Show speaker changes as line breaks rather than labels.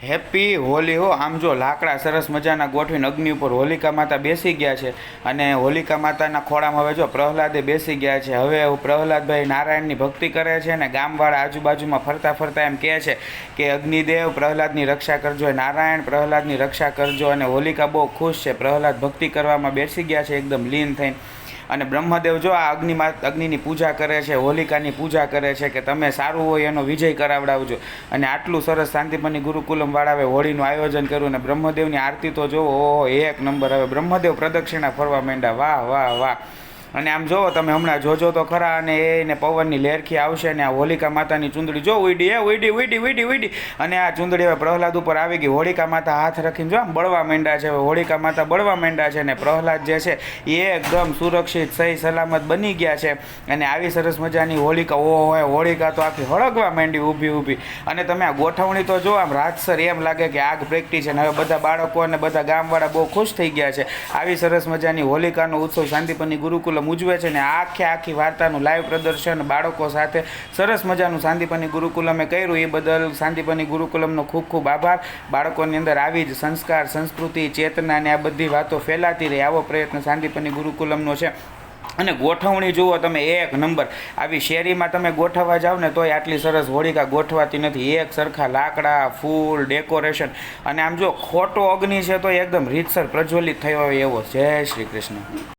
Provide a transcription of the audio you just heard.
Happy Holi હો. આમ જો લાકડા સરસ મજાના ગોઠવીને અગ્નિ ઉપર હોલિકા માતા બેસી ગયા છે અને હોલિકા માતાના ખોળામાં હવે જો પ્રહલાદે બેસી ગયા છે. હવે પ્રહલાદભાઈ નારાયણની ભક્તિ કરે છે અને ગામવાળા આજુબાજુમાં ફરતા ફરતા એમ કહે છે કે અગ્નિદેવ પ્રહલાદની રક્ષા કરજો, નારાયણ પ્રહલાદની રક્ષા કરજો. અને હોલિકા બહુ ખુશ છે, પ્રહલાદ ભક્તિ કરવામાં બેસી ગયા છે એકદમ લીન થઈને. અને બ્રહ્મદેવ જો આ અગ્નિની પૂજા કરે છે, હોલિકાની પૂજા કરે છે કે તમે સારું હોય એનો વિજય કરાવડાવજો. અને આટલું સરસ શાંતિપની ગુરુકુલમ વાળાએ હોળીનું આયોજન કર્યું અને બ્રહ્મદેવની આરતી તો જોવો, ઓહો એક નંબર. હવે બ્રહ્મદેવ પ્રદક્ષિણા ફરવા માંડ્યા, વાહ વાહ વાહ. અને આમ જોવો તમે હમણાં જોજો તો ખરા. અને એને પવનની લહેરખી આવશે અને આ હોલિકા માતાની ચૂંદડી જો ઉડી, ઉડી ઉડી ઉડી ઉડી. અને આ ચૂંદડી હવે પ્રહલાદ ઉપર આવી ગઈ. હોલિકા માતા હાથ રાખીને જો આમ બળવા માંડ્યા છે. હવે હોલિકા માતા બળવા માંડ્યા છે અને પ્રહલાદ જે છે એ એકદમ સુરક્ષિત સહી સલામત બની ગયા છે. અને આવી સરસ મજાની હોલિકા, ઓહો હોલિકા તો આખી હળગવા માંડી ઊભી ઊભી. અને તમે આ ગોઠવણી તો જો આમ રાતસર એમ લાગે કે આગ પ્રેક્ટી છે. અને હવે બધા બાળકો અને બધા ગામવાળા બહુ ખુશ થઈ ગયા છે. આવી સરસ મજાની હોલિકાનો ઉત્સવ શાંતિપની ગુરુકુલમ ઉજવે છે ને આખી વાર્તાનું લાઈવ પ્રદર્શન બાળકો સાથે સરસ મજાનું શાંતિપની ગુરુકુલમે કર્યું. એ બદલ શાંતિપની ગુરુકુલમનો ખૂબ ખૂબ આભાર. બાળકોની અંદર આવી જ સંસ્કાર, સંસ્કૃતિ, ચેતના ને આ બધી વાતો ફેલાતી રહે આવો પ્રયત્ન શાંતિપની ગુરુકુલમનો છે. અને ગોઠવણી જુઓ તમે એક નંબર. આવી શેરીમાં તમે ગોઠવવા જાઓ ને તોય આટલી સરસ હોળિકા ગોઠવાતી નથી. એક સરખા લાકડા, ફૂલ, ડેકોરેશન. અને આમ જો ખોટો અગ્નિ છે તો એકદમ રીતસર પ્રજ્વલિત થયો હોય એવો. જય શ્રી કૃષ્ણ.